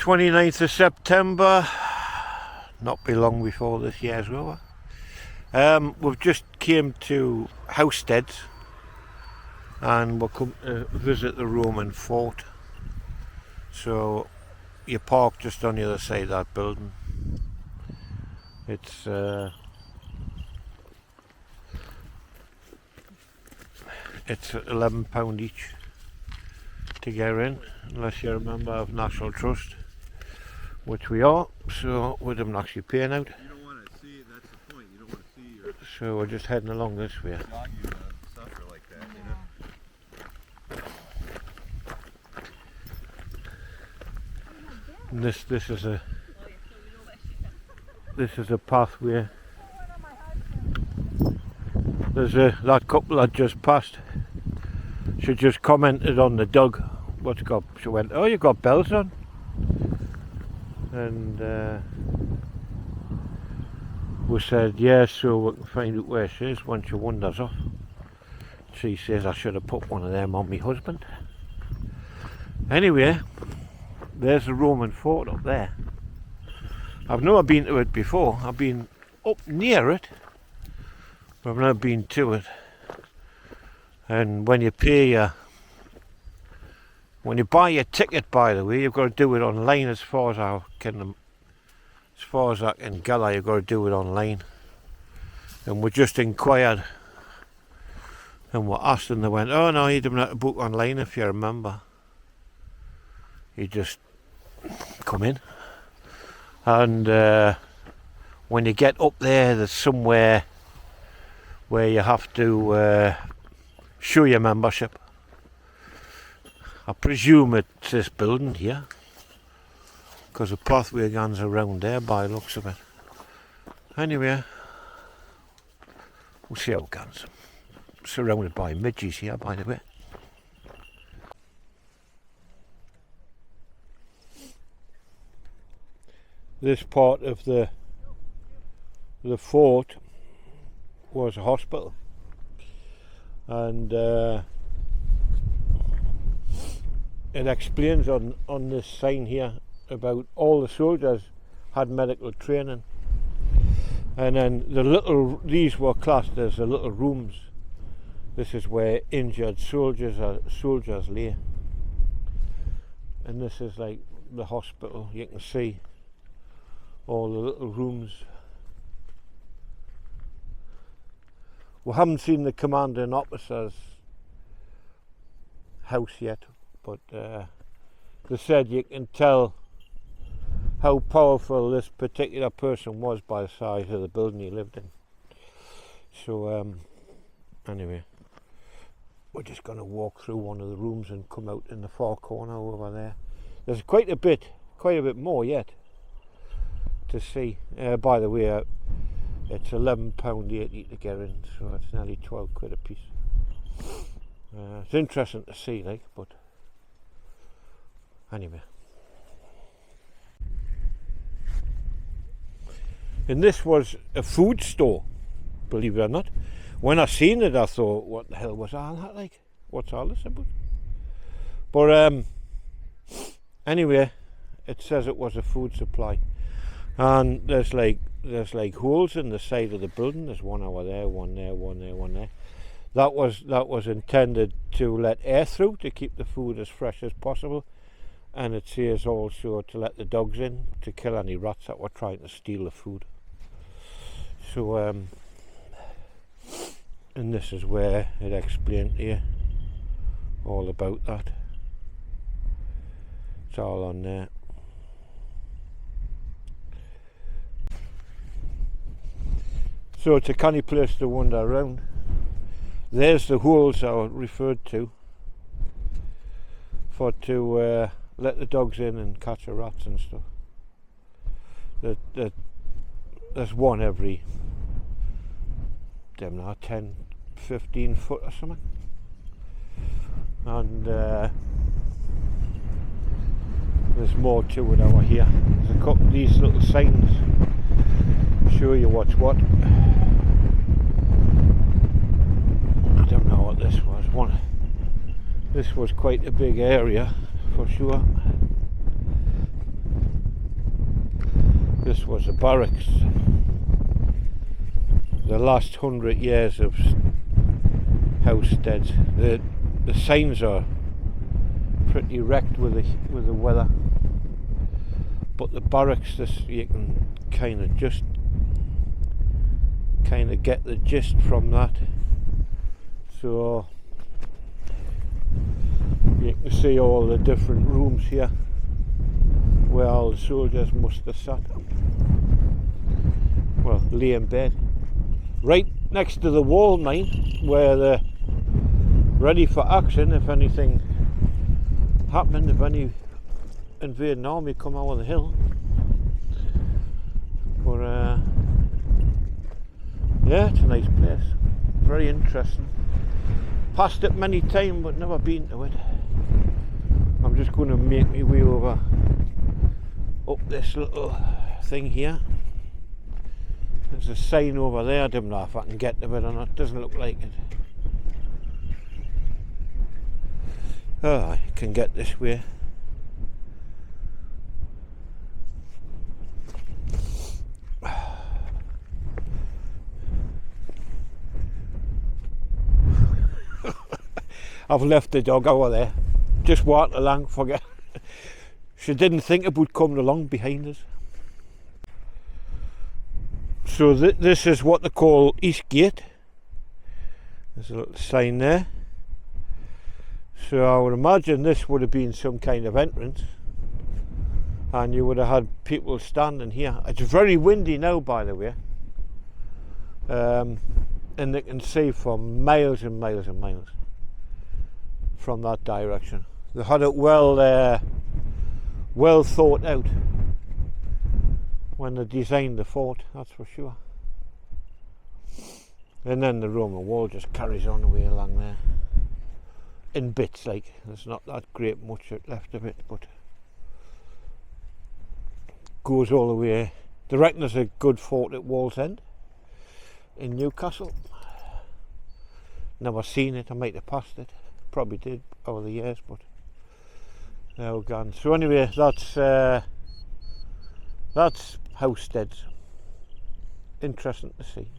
29th of September, not be long before this year's over. We've just came to Housesteads and we'll come to visit the Roman fort. So you park just on the other side of that building. It's £11 each to get in, unless you're a member of National Trust, which we are, so we don't actually paying out. You don't want to see it, that's the point. You don't want to see your So we're just heading along this way. dog you suffer like that, you know. And this is a pathway. There's that couple that just passed. She just commented on the dog. What's got? She went, "Oh, you got bells on," and we said, "Yeah, so we can find out where she is when she wanders off." She says, "I should have put one of them on my husband." Anyway, there's the Roman fort up there. I've never been to it before. I've been up near it, but I've never been to it. And when you buy your ticket, by the way, you've got to do it online. As far as I can gather, you've got to do it online. And we just inquired, and we asked, and they went, "Oh no, you don't have to book online if you're a member. You just come in." And when you get up there, there's somewhere where you have to show your membership. I presume it's this building here, because the pathway goes around there by the looks of it. Anyway, we'll see how it goes. Surrounded by midges here, by the way. This part of the fort was a hospital, and it explains on this sign here about all the soldiers had medical training, and then these were classed as the little rooms. This is where injured soldiers lay, and this is like the hospital. You can see all the little rooms. We haven't seen the commanding officer's house yet, but they said you can tell how powerful this particular person was by the size of the building he lived in. So anyway, we're just going to walk through one of the rooms and come out in the far corner over there. There's quite a bit more yet to see. By the way, it's £11.80 to get in, so it's nearly 12 quid a piece. It's interesting to see, like, but anyway. And this was a food store, believe it or not. When I seen it, I thought, what the hell was all that like? What's all this about? But anyway, it says it was a food supply. And there's like holes in the side of the building. There's one over there, one there, one there, one there. That was intended to let air through to keep the food as fresh as possible, and it says also to let the dogs in to kill any rats that were trying to steal the food. So and this is where it explained to you all about that. It's all on there. So it's a canny place to wander around. There's the holes I referred to let the dogs in and catch the rats and stuff. There's one every 10, 15 foot or something. And there's more to it over here. There's a couple of these little signs show you what's what. I don't know what this was. This was quite a big area for sure. This was the barracks. The last 100 years of Housesteads. The signs are pretty wrecked with the weather, but the barracks, this you can kind of get the gist from that. So you can see all the different rooms here where all the soldiers must have sat. Well, lay in bed. Right next to the wall, mine, where they're ready for action if anything happened, if any invading army come over the hill. But yeah, it's a nice place. Very interesting. Passed it many times but never been to it. I'm just going to make my way over up this little thing here. There's a sign over there. I don't know if I can get to it or not. Doesn't look like it. Oh, I can get this way. I've left the dog over there. Just walked along, forget. She didn't think it would come along behind us. So this is what they call East Gate. There's a little sign there. So I would imagine this would have been some kind of entrance, and you would have had people standing here. It's very windy now, by the way, and they can see for miles and miles and miles from that direction. They had it well thought out when they designed the fort, that's for sure. And then the Roman wall just carries on the way along there. In bits, like, there's not that great much left of it, but goes all the way. They reckon there's a good fort at Wallsend in Newcastle. Never seen it, I might have passed it. Probably did over the years, but now gone. So anyway, that's Housesteads. Interesting to see.